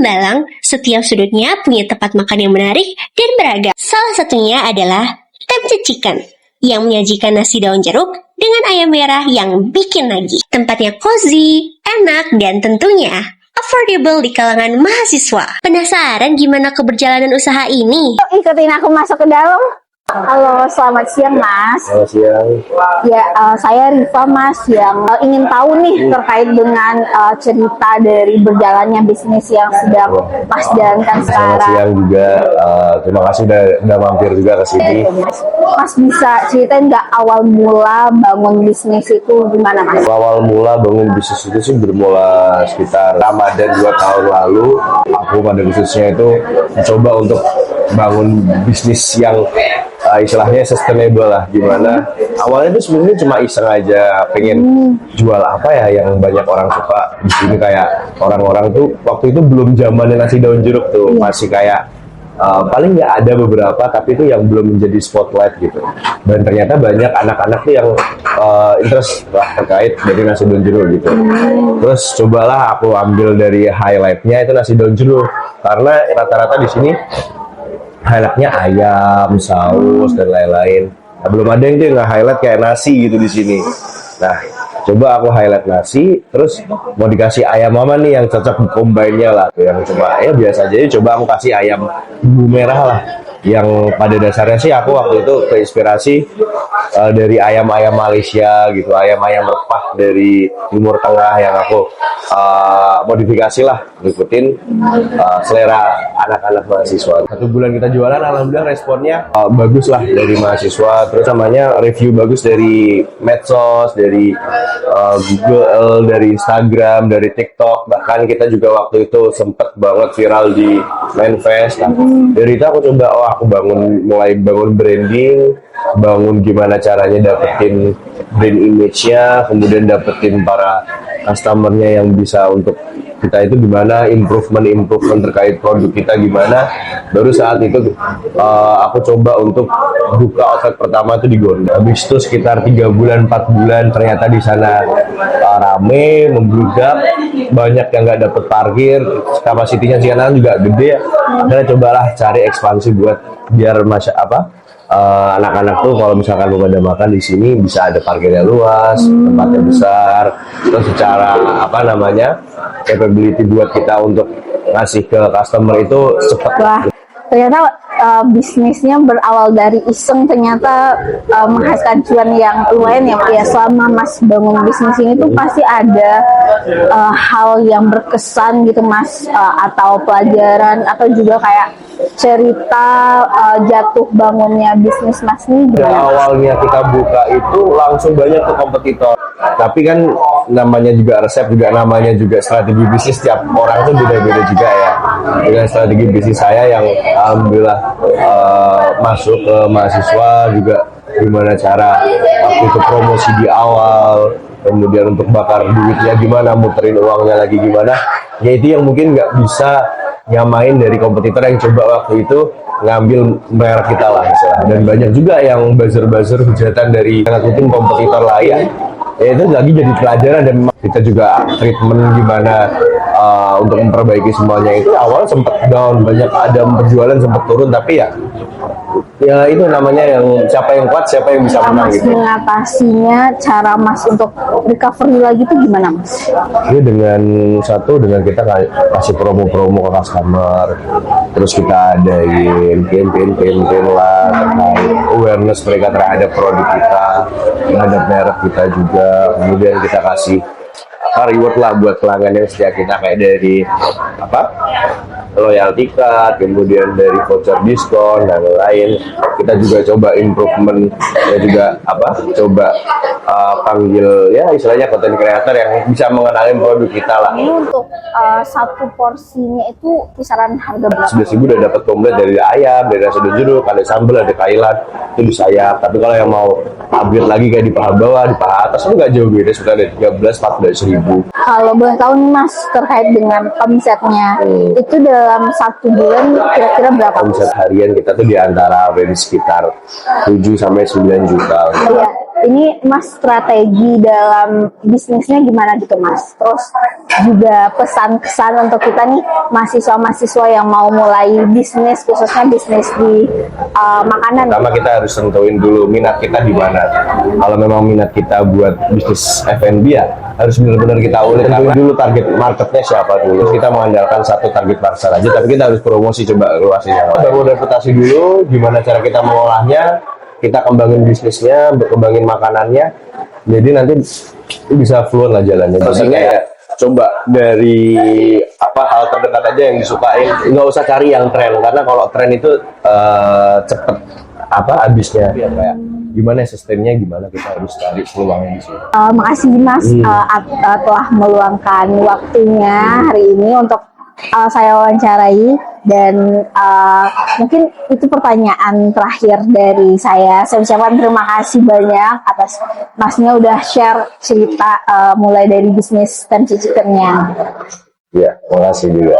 Hambalang, setiap sudutnya punya tempat makan yang menarik dan beragam. Salah satunya adalah Tempted Chicken yang menyajikan nasi daun jeruk dengan ayam merah yang bikin nagih. Tempatnya cozy, enak, dan tentunya affordable di kalangan mahasiswa. Penasaran gimana keberjalanan usaha ini? Ikutin aku masuk ke dalam. Halo, selamat siang Mas. Selamat siang. Ya, saya Riva Mas yang ingin tahu nih terkait dengan cerita dari berjalannya bisnis yang sedang Mas jalankan sekarang. Selamat siang juga. Terima kasih udah mampir juga ke sini. Mas bisa ceritain nggak awal mula bangun bisnis itu gimana Mas? Awal mula bangun bisnis itu sih bermula sekitar Ramadan 2 tahun lalu. Aku pada khususnya itu mencoba untuk bangun bisnis yang istilahnya sustainable lah, gimana awalnya itu sebenarnya cuma iseng aja pengen jual apa ya yang banyak orang suka di sini. Kayak orang-orang tuh waktu itu belum zamannya nasi daun jeruk tuh, masih kayak paling nggak ada beberapa, tapi itu yang belum menjadi spotlight gitu. Dan ternyata banyak anak-anak tuh yang interest lah terkait dari nasi daun jeruk gitu. Terus cobalah aku ambil dari highlightnya itu nasi daun jeruk, karena rata-rata di sini highlightnya ayam, saus, dan lain-lain. Nah, belum ada yang tuh nge-highlight kayak nasi gitu di sini. Nah, coba aku highlight nasi, terus mau dikasih ayam apa nih yang cocok combine-nya lah. Yang cuma ya biasa aja, coba aku kasih ayam bumbu merah lah. Yang pada dasarnya sih aku waktu itu terinspirasi dari ayam-ayam Malaysia gitu, ayam-ayam rempah dari Timur Tengah yang aku modifikasi lah, ngikutin selera anak-anak mahasiswa. 1 bulan kita jualan, alhamdulillah responnya bagus lah dari mahasiswa. Terus namanya review bagus dari medsos, dari Google, dari Instagram, dari TikTok. Bahkan kita juga waktu itu sempet banget viral di Manifest. Nah, dari itu aku coba, aku mulai bangun branding, bangun gimana caranya dapetin brand image-nya, kemudian dapetin para customer-nya yang bisa untuk kita itu gimana, improvement terkait produk kita gimana. Baru saat itu aku coba untuk buka outlet pertama itu di Gondang. Habis itu sekitar 3 bulan 4 bulan ternyata di sana rame, membludak, banyak yang nggak dapet parkir, kapasitinya sih kan juga gede. Akhirnya cobalah cari ekspansi buat biar anak-anak tuh kalau misalkan mau pada makan di sini bisa ada parkirnya luas, tempatnya besar, terus secara capability buat kita untuk ngasih ke customer itu cepat. Wah, ternyata bisnisnya berawal dari iseng, ternyata menghasilkan cuan yang lumayan ya Mas. Ya, selama Mas bangun bisnis ini tuh pasti ada hal yang berkesan gitu Mas, atau pelajaran atau juga kayak cerita jatuh bangunnya bisnis Mas ini gimana? Awalnya kita buka itu langsung banyak ke kompetitor. Tapi kan namanya juga resep, juga namanya juga strategi bisnis, tiap orang itu beda-beda juga ya. Dengan strategi bisnis saya yang alhamdulillah masuk ke mahasiswa juga, gimana cara waktu itu promosi di awal, kemudian untuk bakar duitnya gimana, muterin uangnya lagi gimana. Ya itu yang mungkin nggak bisa nyamain dari kompetitor yang coba waktu itu ngambil merek kita lah misalnya. Dan banyak juga yang buzzer-buzzer hujatan dari ngikutin kompetitor lain. Ya itu lagi jadi pelajaran, dan kita juga treatment gimana untuk memperbaiki semuanya. Itu awal sempat down, banyak ada penjualan sempat turun, tapi ya itu namanya yang siapa yang kuat, siapa yang bisa menang Mas gitu. mengatasinya, cara Mas untuk recovery lagi itu gimana Mas? Ini dengan kita kasih promo-promo ke customer, terus kita adain campaign lah terkait awareness mereka terhadap produk kita, terhadap merek kita juga. Kemudian kita kasih reward lah buat pelanggan yang setia kita, kayak dari loyalty card, kemudian dari voucher diskon dan lain. Kita juga coba improvement dan juga coba panggil ya istilahnya content creator yang bisa mengenalin produk kita lah. Ini untuk satu porsinya itu kisaran harga berapa? 11.000 udah dapat komplit, dari ayam, dari nasi daun jeruk, ada sambal, ada kailan, itu bisa ya. Tapi kalau yang mau upgrade lagi kayak di paha bawah, di paha atas itu nggak jauh beda, sudah ada 13-14.000. Kalau boleh tahu nih Mas, terkait dengan omsetnya, itu dalam 1 bulan kira-kira berapa? Omset harian kita tuh di antara sekitar 7-9 juta. Iya, ini Mas strategi dalam bisnisnya gimana gitu Mas? Terus juga pesan-kesan untuk kita nih mahasiswa-mahasiswa yang mau mulai bisnis, khususnya bisnis di makanan. Pertama kita harus tentuin dulu minat kita di mana. Kalau memang minat kita buat bisnis F&B ya harus benar-benar kita ulik dulu target marketnya siapa dulu. Kita mengandalkan satu target pasar aja, tapi kita harus promosi, coba luasin yang lain. Bangun reputasi dulu, gimana cara kita mengolahnya, kita kembangin bisnisnya, kembangin makanannya, jadi nanti bisa fluent lah jalannya. Jadi kayak coba dari hal terdekat aja yang disukain, nggak usah cari yang tren, karena kalau tren itu cepet habisnya. Kayak gimana sustainnya, gimana kita harus cari peluangnya di sini. Makasih Mas telah meluangkan waktunya hari ini untuk saya wawancarai, dan mungkin itu pertanyaan terakhir dari saya. Saya ucapkan terima kasih banyak atas Masnya udah share cerita mulai dari bisnis Tempe Chicken-nya. Ya, terima kasih juga.